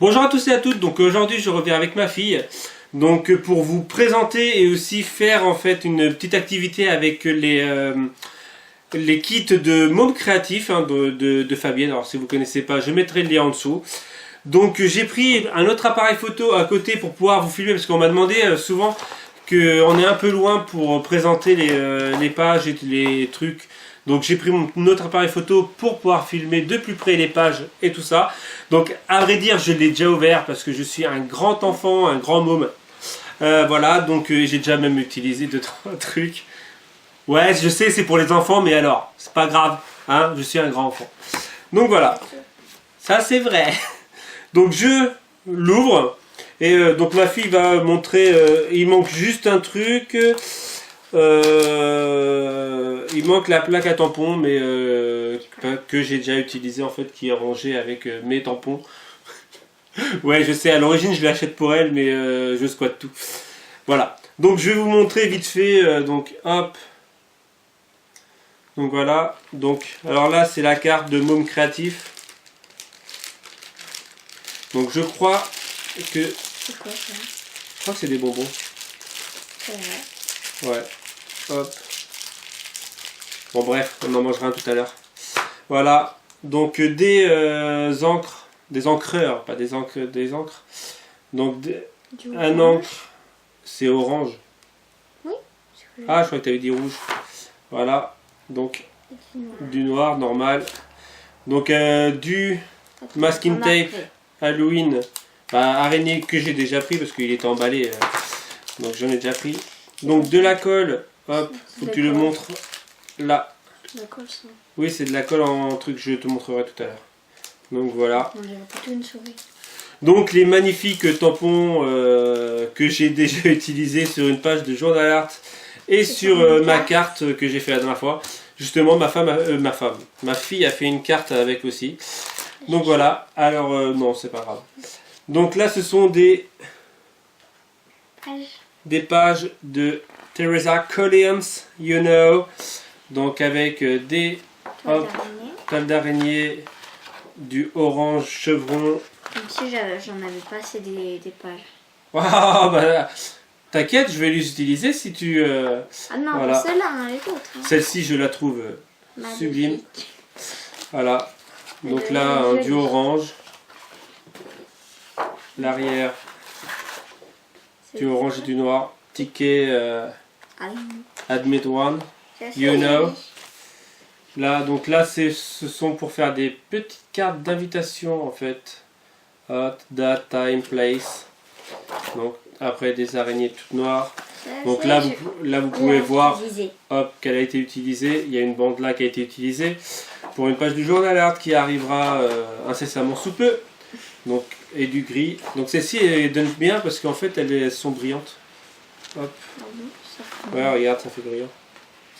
Bonjour à tous et à toutes, donc aujourd'hui je reviens avec ma fille donc pour vous présenter et aussi faire en fait une petite activité avec les kits de Môme Créatif hein, de Fabienne. Alors si vous ne connaissez pas, je mettrai le lien en dessous. Donc j'ai pris un autre appareil photo à côté pour pouvoir vous filmer parce qu'on m'a demandé souvent qu'on est un peu loin pour présenter les pages et les trucs. Donc j'ai pris mon autre appareil photo pour pouvoir filmer de plus près les pages et tout ça. Donc à vrai dire je l'ai déjà ouvert parce que je suis un grand enfant, un grand môme. Voilà, donc j'ai déjà même utilisé 2-3 trucs. Ouais, je sais c'est pour les enfants mais alors, c'est pas grave, hein, je suis un grand enfant. Donc voilà, ça c'est vrai. Donc je l'ouvre et donc ma fille va montrer, il manque juste un truc. Il manque la plaque à tampons, mais que j'ai déjà utilisé en fait, qui est rangée avec mes tampons. Ouais, je sais, à l'origine je l'achète pour elle, mais je squatte tout. Voilà. Donc je vais vous montrer vite fait. Donc hop. Donc voilà. Donc alors là c'est la carte de Môme Créatif. Donc je crois que. C'est quoi ça? Je crois que c'est des bonbons. C'est vrai. Ouais. Hop. Bon bref, on en mangera un tout à l'heure. Voilà. Donc des encres, des encreurs, pas des encres, des encres. Donc un encre, c'est orange. Oui. Ah, je crois que tu avais dit rouge. Voilà. Donc du noir normal. Donc du masking tape Halloween, bah, araignée que j'ai déjà pris parce qu'il était emballé. Donc j'en ai déjà pris. Donc de la colle, hop, faut que tu le montres là. De la colle ça. Oui, c'est de la colle en truc, je te montrerai tout à l'heure. Donc voilà. On dirait plutôt une souris. Donc les magnifiques tampons que j'ai déjà utilisés sur une page de Journal Art et sur ma carte que j'ai fait la dernière fois. Justement, ma fille a fait une carte avec aussi. Donc voilà. Alors non, c'est pas grave. Donc là, ce sont des pages de Teresa Collins, you know. Donc avec des toiles d'araignée, du orange chevron. Même si j'en avais pas assez des pages. Waouh, bah, t'inquiète, je vais les utiliser si tu... Ah non, voilà. pas celle-là, hein, les autres. Hein. Celle-ci, je la trouve sublime. Voilà. Donc là, un du orange. L'arrière, du orange et du noir. Ticket Admit One. You know. Là, donc là, ce sont pour faire des petites cartes d'invitation en fait. Hot, date, time, place. Donc après des araignées toutes noires. Donc là, vous pouvez voir hop, qu'elle a été utilisée. Il y a une bande là qui a été utilisée pour une page du Journal Art qui arrivera incessamment sous peu. Donc, et du gris. Donc celle-ci elle donne bien parce qu'en fait elles sont brillantes. Hop. Ouais, regarde, ça fait brillant.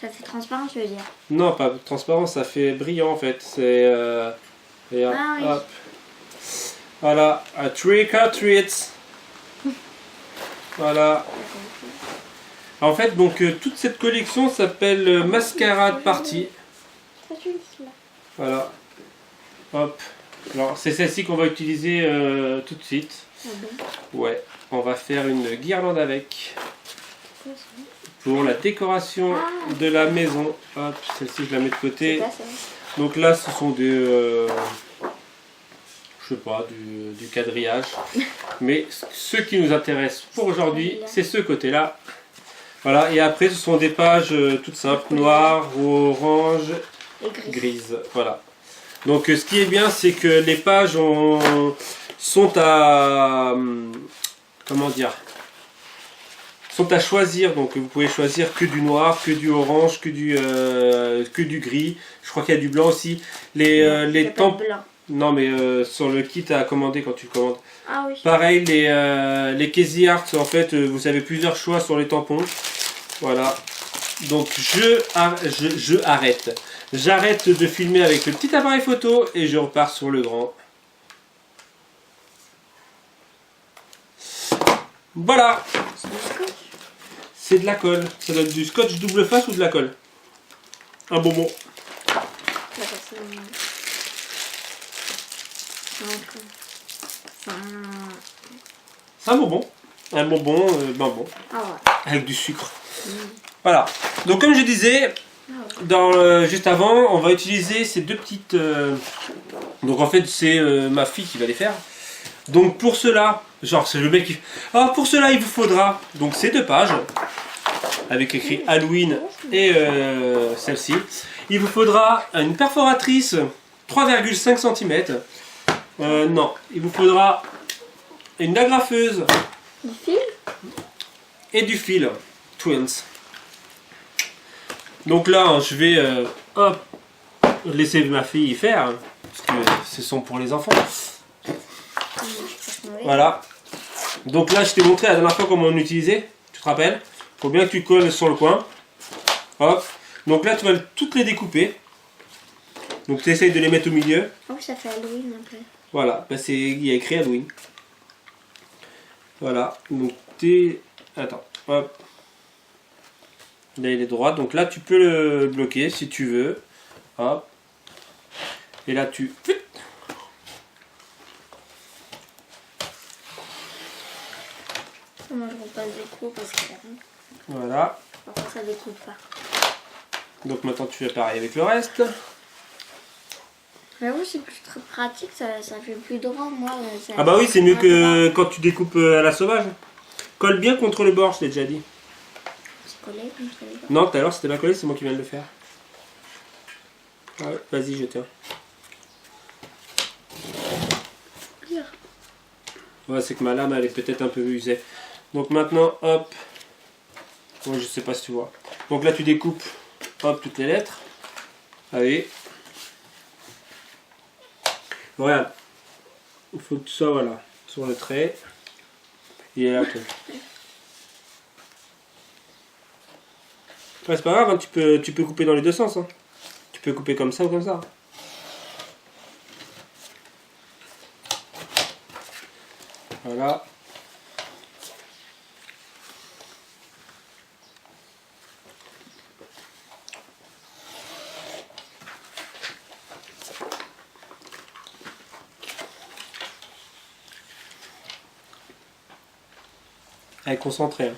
Ça fait transparent, tu veux dire? Non, pas transparent, ça fait brillant en fait. C'est regarde, oui. hop. Voilà, un trick or treat. Voilà. En fait, donc toute cette collection s'appelle Masquerade Party. Voilà. Hop. Alors c'est celle-ci qu'on va utiliser tout de suite. Ah bon? Ouais, on va faire une guirlande avec. Pour la décoration de la maison. Hop, celle-ci je la mets de côté. Donc là ce sont des... je sais pas, du quadrillage. Mais ce qui nous intéresse pour aujourd'hui, c'est ce côté-là. Voilà, et après ce sont des pages toutes simples, noires, orange, grises. Voilà. Donc ce qui est bien, c'est que les pages sont à... comment dire, sont à choisir. Donc vous pouvez choisir que du noir, que du orange, que du gris. Je crois qu'il y a du blanc aussi. Les tampons... Non mais sur le kit à commander quand tu commandes. Ah oui. Pareil, les Casey Art, en fait, vous avez plusieurs choix sur les tampons. Voilà. Donc je arrête. J'arrête de filmer avec le petit appareil photo et je repars sur le grand. Voilà. C'est de la colle. Ça doit être du scotch double face ou de la colle? Un bonbon. C'est un bonbon. Un bonbon, bonbon. Ah ouais. Avec du sucre. Voilà. Donc comme je disais, juste avant, on va utiliser ces deux petites... Donc en fait, c'est ma fille qui va les faire. Donc pour cela, genre c'est le mec qui... Alors pour cela, il vous faudra donc ces 2 pages, avec écrit Halloween et celle-ci. Il vous faudra une perforatrice 3,5 cm. Non, il vous faudra une agrafeuse. Du fil? Et du fil. Twins. Donc là, je vais hop, laisser ma fille y faire, parce que ce sont pour les enfants. Voilà. Donc là, je t'ai montré la dernière fois comment on utilisait. Tu te rappelles? Faut bien que tu colles sur le coin. Hop. Donc là, tu vas toutes les découper. Donc tu essayes de les mettre au milieu. Oh, ça fait Halloween un peu. Voilà. Ben, il y a écrit Halloween. Voilà. Donc t'es... Attends. Hop. Là, il est droit. Donc là, tu peux le bloquer si tu veux. Hop. Et là, tu... Moi, je repasse des coups parce que Voilà. ça découpe pas. Donc maintenant, tu fais pareil avec le reste. Mais oui, c'est plus très pratique, ça fait plus droit, moi. Ça, Ah bah oui, c'est mieux que quand tu découpes à la sauvage. Colle bien contre le bord, je l'ai déjà dit. C'est collé contre les bords. Non, tout à l'heure, c'était pas collé, c'est moi qui viens de le faire. Ah ouais, vas-y, je tiens. Pire. Ouais, c'est que ma lame, elle est peut-être un peu usée. Donc maintenant, hop. Moi, je sais pas si tu vois. Donc là, tu découpes, hop, toutes les lettres. Allez. Regarde. Il faut tout ça, voilà, sur le trait. Et là, toi. Ouais, c'est pas grave, hein, tu peux couper dans les deux sens. Hein. Tu peux couper comme ça ou comme ça. Voilà. Allez, concentré. Hein.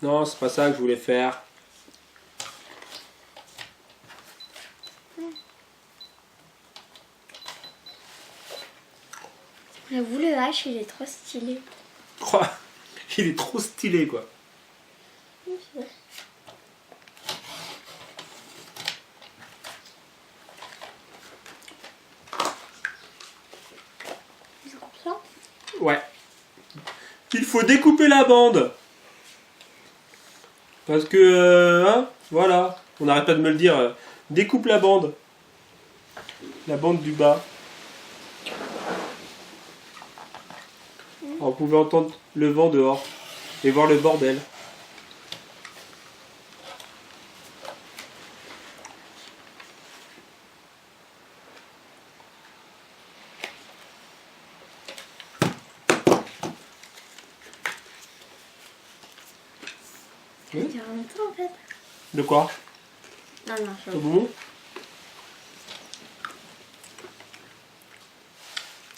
Non, c'est pas ça que je voulais faire. J'avoue, le H, il est trop stylé. Quoi? Il est trop stylé, quoi. Oui, c'est vrai. C'est comme ça? Ouais. Il faut découper la bande. Parce que, hein, voilà. On n'arrête pas de me le dire. Découpe la bande. La bande du bas. Alors, vous pouvez entendre le vent dehors. Et voir le bordel. Ça dure longtemps en fait. De quoi? Non, non, je Au bout.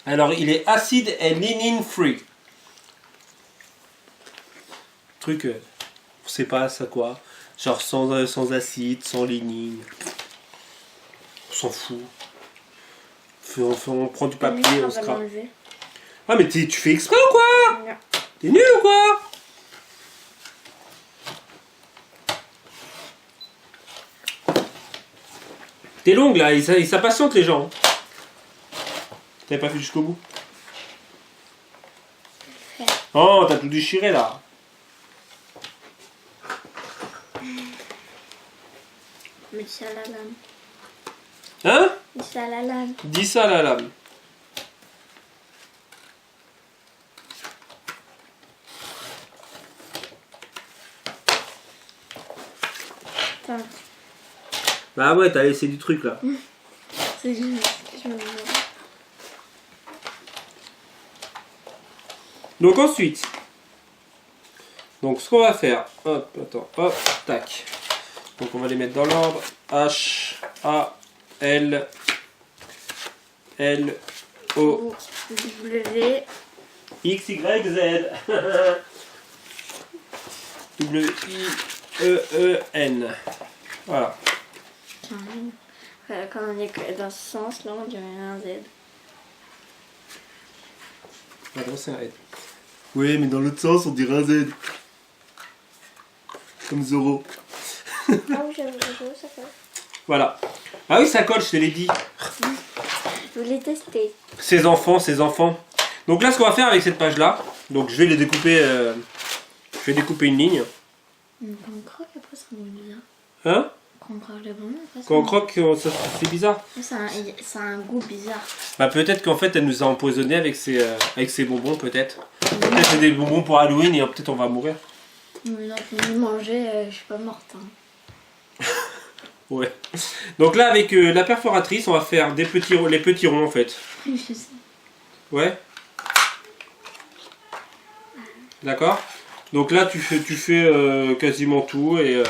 Alors, il est acide et lignine free. Truc, on sait pas ça quoi. Genre sans acide, sans lignine. On s'en fout. On prend du papier, on se crape. Ah, mais tu fais exprès ou quoi? Non. T'es nul ou quoi? T'es longue là, ils s'impatientent les gens. T'avais pas fait jusqu'au bout. Oh, t'as tout déchiré là. Mais dis ça à la lame. Hein? Dis ça à la lame. Dis ça à la lame. Attends. Bah ouais, t'as laissé du truc là. C'est juste que je me demande. Donc ensuite, donc ce qu'on va faire, hop, attends, hop, tac. Donc on va les mettre dans l'ordre. H, A, L, L, O, W. X, Y, Z. W, I, E, N. Voilà. Quand on est que dans ce sens, là, on dirait un Z. Attends, c'est un N. Oui, mais dans l'autre sens, on dirait un Z. Comme Zoro. Ah oui, j'avoue, ça fait. Voilà. Ah oui, ça colle, je te l'ai dit. Je voulais tester. Ces enfants, ces enfants. Donc là, ce qu'on va faire avec cette page-là, donc je vais les découper. Je vais découper une ligne. Quand on croque, après, ça me bizarre. Hein? Quand on croque les bonbons, après, ça Quand on me- croque, c'est bizarre. Ça a un goût bizarre. Bah peut-être qu'en fait, elle nous a empoisonné avec ses bonbons, peut-être. Peut-être c'est des bonbons pour Halloween et peut-être on va mourir. Mais non, je l'ai mangé, je suis pas morte. Hein. Ouais. Donc là, avec la perforatrice, on va faire les petits ronds en fait. Je sais. Ouais. D'accord. Donc là, tu fais quasiment tout et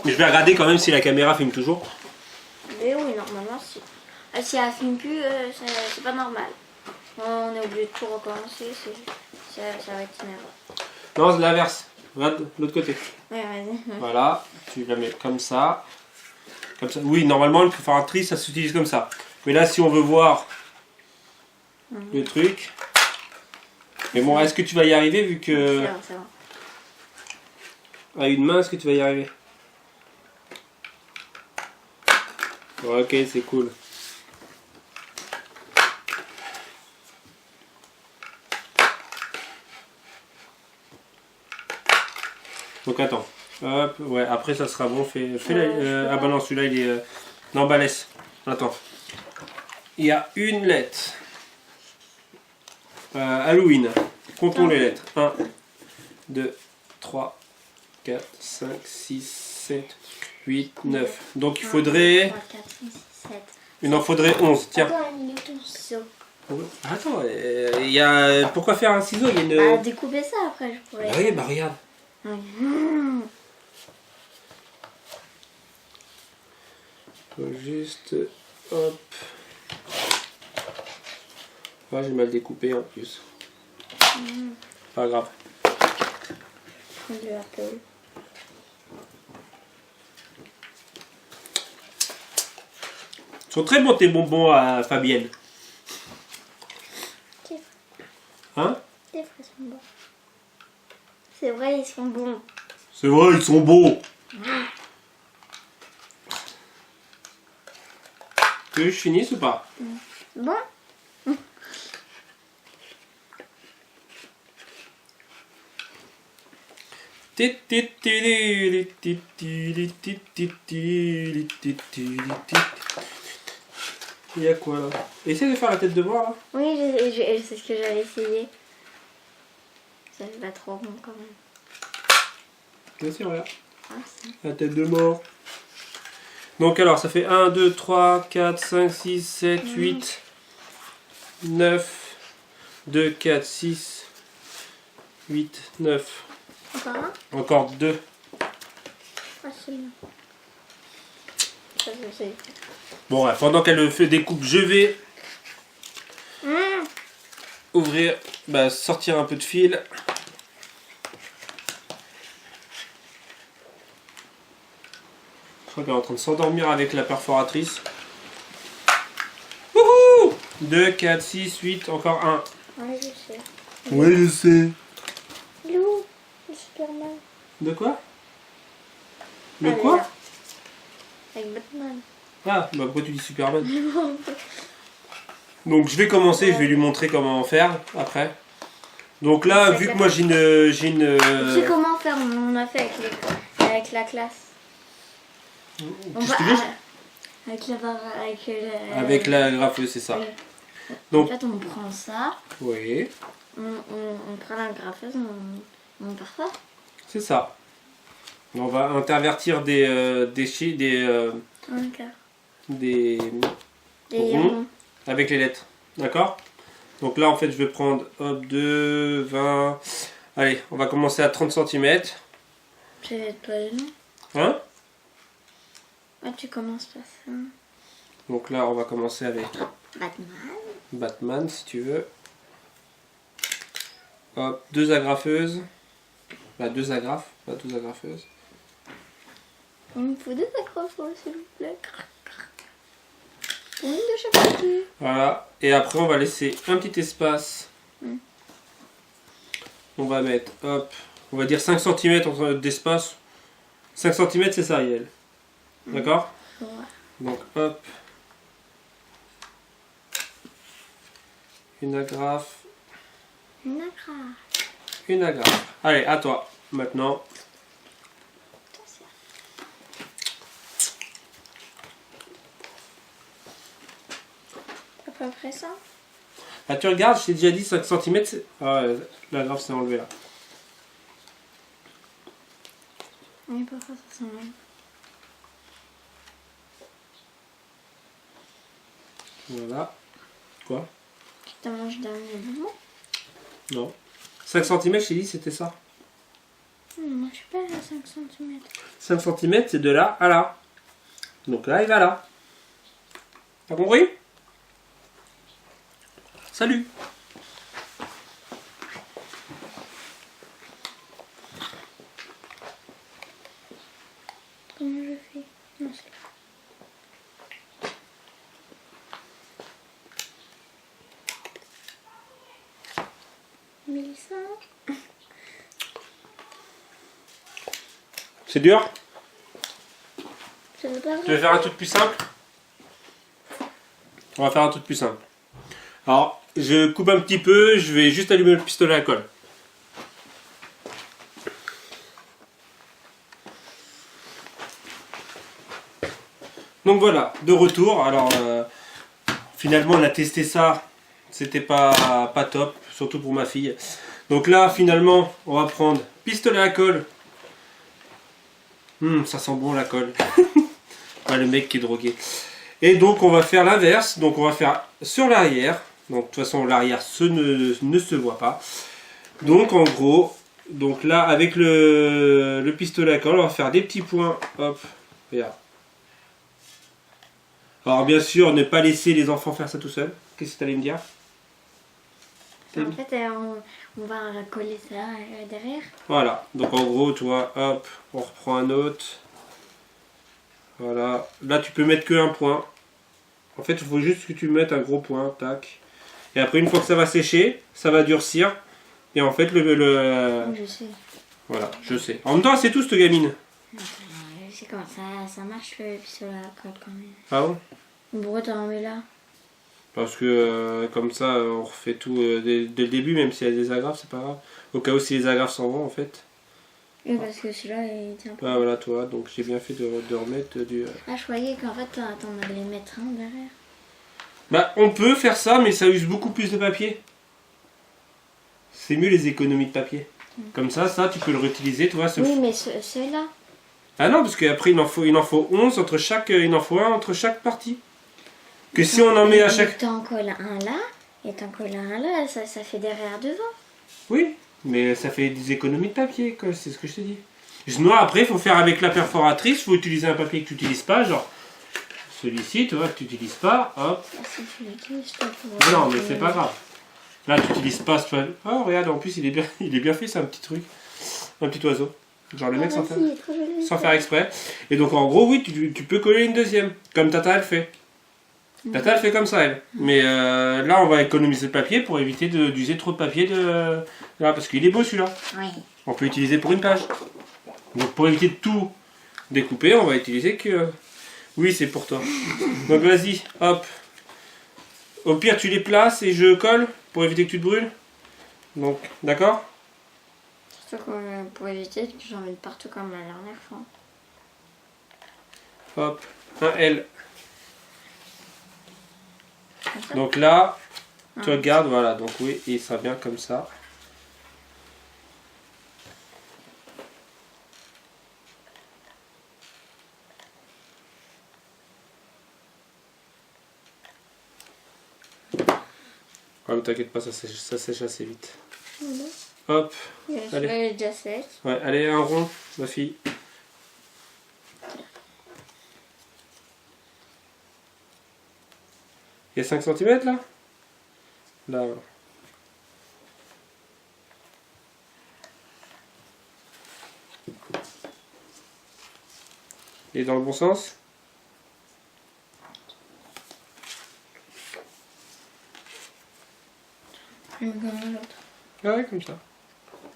mais je vais regarder quand même si la caméra filme toujours. Mais oui, normalement, si. Ah, si elle filme plus, c'est pas normal. On est obligé de tout recommencer, ça va être énervant. Non, c'est l'inverse. Regarde de l'autre côté. Ouais, vas-y. Voilà. Tu la mets comme ça. Comme ça. Oui, normalement, le perforatrice, ça s'utilise comme ça. Mais là, si on veut voir le truc. Mais bon, est-ce que tu vas y arriver vu que. C'est bon. À une main, est-ce que tu vas y arriver? Ok, c'est cool. Donc attends. Hop, ouais, après ça sera bon. Ah bah non, celui-là il est. Non, bah laisse. Attends. Il y a une lettre. Halloween. Comptons les lettres. 1, 2, 3, 4, 5, 6, 7, 8, 9. Donc il faudrait. 3, 4, 5, 6, 7. Il en faudrait 11. Tiens. Attends, il est ton ciseau. Attends, il y a. Pourquoi faire un ciseau? Il y a une. Découper ça après, je pourrais. Oui, bah regarde. Faut juste. Hop. Ah, j'ai mal découpé en plus. Pas grave. Du Apple. Ils sont très bons tes bonbons à Fabienne. Hein? Les frais sont bons. C'est vrai, ils sont bons. C'est vrai, ils sont beaux. Tu veux que je finisse ou pas? Bon. Il y a quoi là? Essaye de faire la tête de mort là. Oui, c'est ce que j'avais essayé. Ça fait pas trop rond quand même. Bien sûr, regarde. Ah, ça. La tête de mort. Donc alors, ça fait 1, 2, 3, 4, 5, 6, 7, 8, 9, 2, 4, 6, 8, 9. Encore un? Encore 2. Ah, c'est bien. Ça, je sais. Bon, ouais, pendant qu'elle fait découpe, je vais ouvrir, sortir un peu de fil. Je crois qu'elle est en train de s'endormir avec la perforatrice. Wouhou! 2, 4, 6, 8, encore 1. Ouais, je sais. Oui, je sais. Lou, le Superman. De quoi? Le Ah, quoi? là. Avec Batman. Ah, bah pourquoi tu dis Superman? Donc je vais commencer, je vais lui montrer comment faire après. Donc là, vu que moi j'ai une... Tu sais comment faire? On a fait avec la classe. Qu'est-ce que tu veux? Avec la barre. Avec la graffeuse, c'est ça. Oui. Donc, En fait, on prend ça, oui, on prend la graffeuse, on parfois. c'est ça. On va intervertir des D'accord. des Des ronds ronds. avec les lettres. D'accord? Donc là, en fait, je vais prendre hop, 2, 20. Allez, on va commencer à 30 cm. C'est pas long. Hein? Ah, tu commences par ça. Donc là, on va commencer avec Batman. Batman, si tu veux. Hop, 2 agrafeuses. Bah, 2 agrafes, pas 2 agrafeuses. Il me faut 2 accroches, s'il vous plaît. Une de chaque côté. Voilà. Et après, on va laisser un petit espace. Mm. On va mettre, hop, on va dire 5 cm d'espace. 5 cm, c'est ça, Yael. D'accord? Ouais. Donc, hop. Une agrafe. Une agrafe. Une agrafe. Allez, à toi. Maintenant. À peu près ça. Là, tu regardes, je t'ai déjà dit 5 cm. Ah ouais, l'agrafe s'est enlevée là. Oui, parfois ça s'enlève. Voilà. Quoi? Tu t'en manges d'un moment? Non. 5 cm, je t'ai dit, c'était ça. Moi, je suis pas à 5 cm. 5 cm, c'est de là à là. Donc là, il va là. T'as compris? Salut! Comment je fais? Non, c'est là. Mélissa. C'est dur? Ça veut pas Tu veux faire un truc plus simple? On va faire un truc plus simple. Alors, je coupe un petit peu, je vais juste allumer le pistolet à colle. Donc voilà, de retour. Alors, finalement, on a testé ça. C'était pas top, surtout pour ma fille. Donc là, finalement, on va prendre pistolet à colle. Ça sent bon la colle. Ouais, le mec qui est drogué. Et donc, on va faire l'inverse. Donc, on va faire sur l'arrière. Donc, de toute façon, l'arrière ne se voit pas. Donc, en gros, donc là, avec le pistolet à colle, on va faire des petits points. Hop, regarde. Alors bien sûr, ne pas laisser les enfants faire ça tout seuls. Qu'est-ce que tu allais me dire? En fait, on va coller ça derrière. Voilà, donc en gros, tu vois, hop, on reprend un autre. Voilà, là tu peux mettre que un point. En fait, il faut juste que tu mettes un gros point, tac. Et après, une fois que ça va sécher, ça va durcir. Et en fait, Oui, je sais. Voilà, je sais. En même temps, c'est tout cette gamine. Je sais comment ça marche le pistolet à colle quand même. Ah bon? Pourquoi t'en remets là? Parce que comme ça, on refait tout dès le début, même s'il y a des agrafes, c'est pas grave. Au cas où si les agrafes s'en vont, en fait. Oui, parce que celui-là, il tient pas. Ah voilà, toi, donc j'ai bien fait de remettre du... Ah, je croyais qu'en fait, t'en allais mettre un derrière. Bah, on peut faire ça, mais ça use beaucoup plus de papier. C'est mieux les économies de papier. Comme ça, tu peux le réutiliser, tu vois. Oui, mais celui-là. Ah non, parce qu'après, il en faut 11 entre chaque... Il en faut un entre chaque partie. Que si on en met à chaque... T'en colles un là, et t'en colles un là, ça fait derrière devant. Oui, mais ça fait des économies de papier, quoi, c'est ce que je te dis. Sinon, après, il faut faire avec la perforatrice, il faut utiliser un papier que tu n'utilises pas, genre celui-ci, tu vois, que tu n'utilises pas, hop. Si tu l'utilises pas pour... Non, mais c'est pas grave. Là, tu n'utilises pas ce... Oh, regarde, en plus, il est bien fait, c'est un petit truc. Un petit oiseau. Genre le mec sans faire exprès. Et donc, en gros, oui, tu peux coller une deuxième, comme Tata, elle fait. Tata, elle fait comme ça, elle. Mais là, on va économiser le papier pour éviter d'user trop de papier. Là, parce qu'il est beau, celui-là. Oui. On peut utiliser pour une page. Donc, pour éviter de tout découper, on va utiliser que... Oui, c'est pour toi. Donc, vas-y, hop. Au pire, tu les places et je colle pour éviter que tu te brûles. Donc, d'accord? Surtout pour éviter que j'en mette partout comme la dernière fois. Hop, un L. Donc là, tu regardes, voilà, donc oui, il sera bien comme ça. Ouais, mais t'inquiète pas, ça sèche assez vite. Voilà. Hop. Je Allez. vais déjà sèche. Ouais, allez, un rond, ma fille. Il y a 5 cm là? Là. Il est dans le bon sens? Je mets comme l'autre. Ah ouais, comme ça.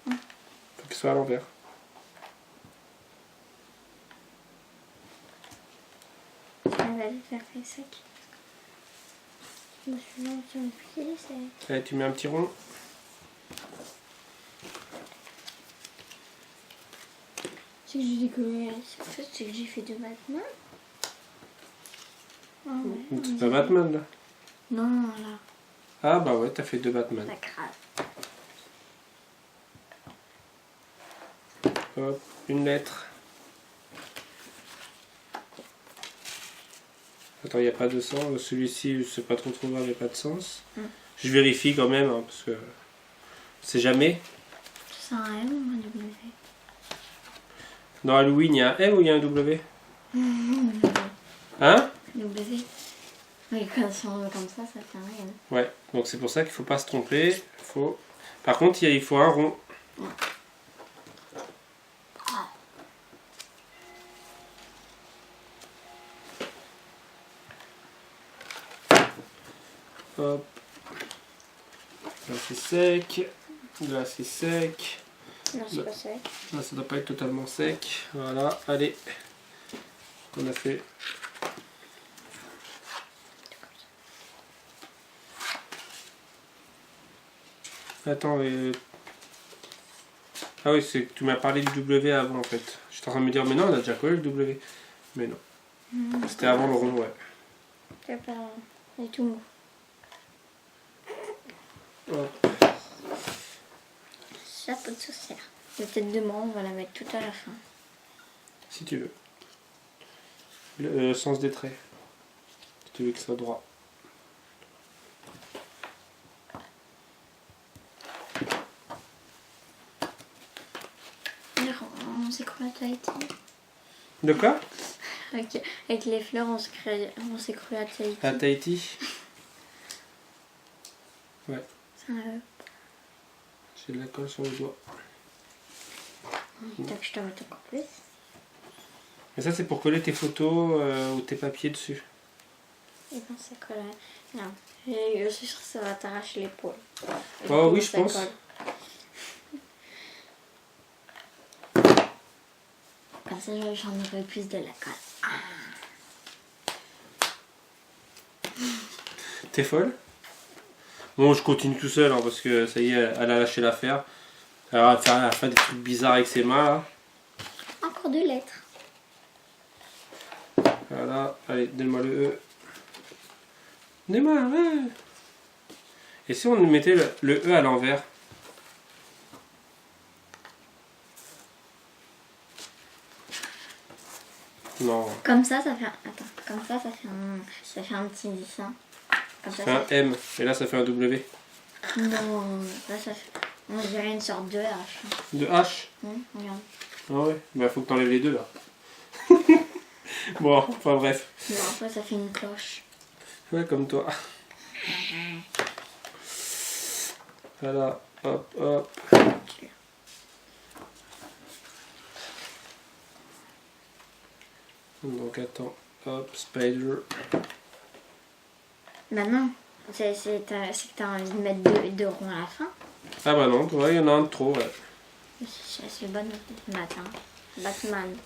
Faut qu'il soit à l'envers. On va le faire très sec. Celui-là, on tient plus les secs. Allez, tu mets un petit rond. C'est que j'ai décollé. En fait, c'est que j'ai fait de Batman. Ah ouais. C'est pas Batman là? Non, là. Ah bah ouais, t'as fait 2 Batman. Ça crade. Hop, une lettre. Attends, il n'y a pas de sens. Celui-ci, c'est pas trop grave, il n'y a pas de sens. Je vérifie quand même, hein, parce que c'est jamais. C'est un M ou un W? Dans Halloween, il y a un M ou il y a un W? Hein? W. Oui, quand si on veut comme ça fait un M. Ouais, donc c'est pour ça qu'il faut pas se tromper. Par contre, il faut un rond. Hop. Là c'est sec. Là c'est sec. Non, c'est pas sec. Là ça doit pas être totalement sec. Voilà, allez. On a fait. Attends, ah oui, c'est que tu m'as parlé du W avant en fait. J'étais en train de me dire, mais non, on a déjà collé le W. Mais non. C'était avant le rond, ouais. C'est pas. Il est tout mou. Hop. Chapeau de sorcière. La tête de mort, on va la mettre tout à la fin. Si tu veux. Le sens des traits. Si tu veux que ça soit droit. On s'est cru à Tahiti. De quoi? Avec les fleurs, on s'est cru à Tahiti. À Tahiti. Ouais. C'est un E. J'ai de la colle sur le doigt. Tac, je t'en mets encore plus. Mais ça, c'est pour coller tes photos ou tes papiers dessus. Et ben ça colle. Non. Je suis sûre que ça va t'arracher l'épaule. Oh oui, je pense. Comme ça, j'en aurai plus de la colle. T'es folle? Bon, je continue tout seul hein, parce que ça y est, elle a lâché l'affaire. Elle va faire des trucs bizarres avec ses mains là. Encore 2 lettres. Voilà, allez, donne-moi le E. Donne-moi un E. Et si on mettait le E à l'envers? Non. Comme ça fait un... Attends, comme ça fait un petit dessin. Comme Ça fait un M, et là ça fait un W. Non, là ça fait... On dirait une sorte de H. De H? Regarde. Ah ouais, bah faut que t'enlèves les deux là. Bon, enfin bref. Non, après ça fait une cloche. Ouais, comme toi. Voilà, hop, hop. Donc attends, hop, spider. Bah non, c'est que t'as envie de mettre deux ronds à la fin. Ah bah non, ouais, il y en a un de trop, ouais. C'est le bon matin. Batman.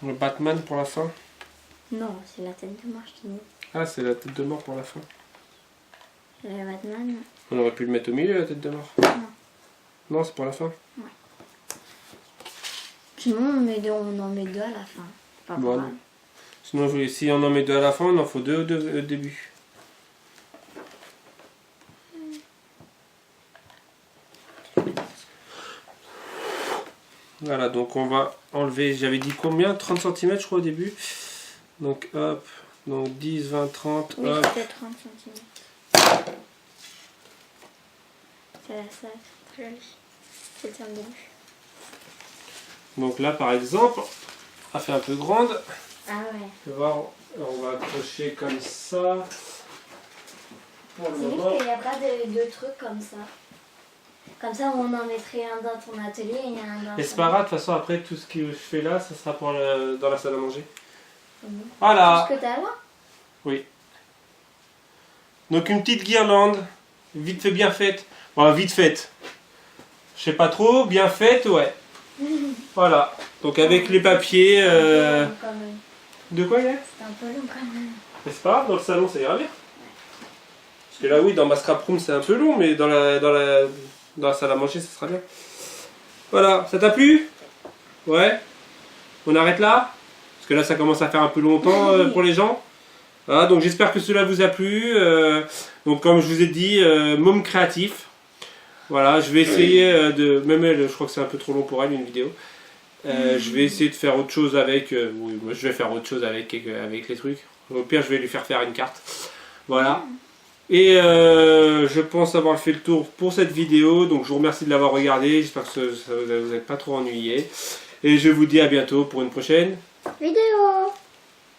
Le Batman pour la fin. Non, c'est la tête de mort, je te dis. Ah, c'est la tête de mort pour la fin. Le Batman. On aurait pu le mettre au milieu, la tête de mort. Non. Non, c'est pour la fin. Ouais. Sinon, on en met deux à la fin. Pas Bon, grave. sinon, si on en met deux à la fin, on en faut deux au début. Voilà, donc on va enlever, j'avais dit combien? 30 cm je crois au début. Donc hop, donc 10, 20, 30, Oui, hop. c'était 30 cm. c'est très joli. C'est le terme de vue. Donc là, par exemple, elle fait un peu grande. Ah ouais. Tu vas voir, on va accrocher comme ça. Pour le C'est moment. juste qu'il n'y a pas de trucs comme ça. Comme ça, on en mettrait un dans ton atelier et un dans Et c'est pas grave, de toute façon, après, tout ce que je fais là, ça sera pour dans la salle à manger. Voilà. Tout ce que t'as là. Oui. Donc une petite guirlande, vite fait, bien faite. Bon, vite faite. Je sais pas trop, bien faite, ouais. Voilà. Donc avec les papiers. Quand même. De quoi, Yael? C'est un peu long quand même. Mais c'est pas grave, dans le salon, ça ira bien. Parce que là, oui, dans ma scrap room, c'est un peu long, mais dans la salle à manger, ça sera bien. Voilà, ça t'a plu? Ouais. On arrête là? Parce que là, ça commence à faire un peu longtemps pour les gens. Voilà, donc j'espère que cela vous a plu. Donc comme je vous ai dit, môme créatif. Voilà, je vais essayer de... Même elle, je crois que c'est un peu trop long pour elle, une vidéo. Je vais essayer de faire autre chose avec... oui, moi je vais faire autre chose avec les trucs. Au pire, je vais lui faire une carte. Voilà. Et je pense avoir fait le tour pour cette vidéo. Donc je vous remercie de l'avoir regardé. J'espère que ça vous a pas trop ennuyé. Et je vous dis à bientôt pour une prochaine Vidéo.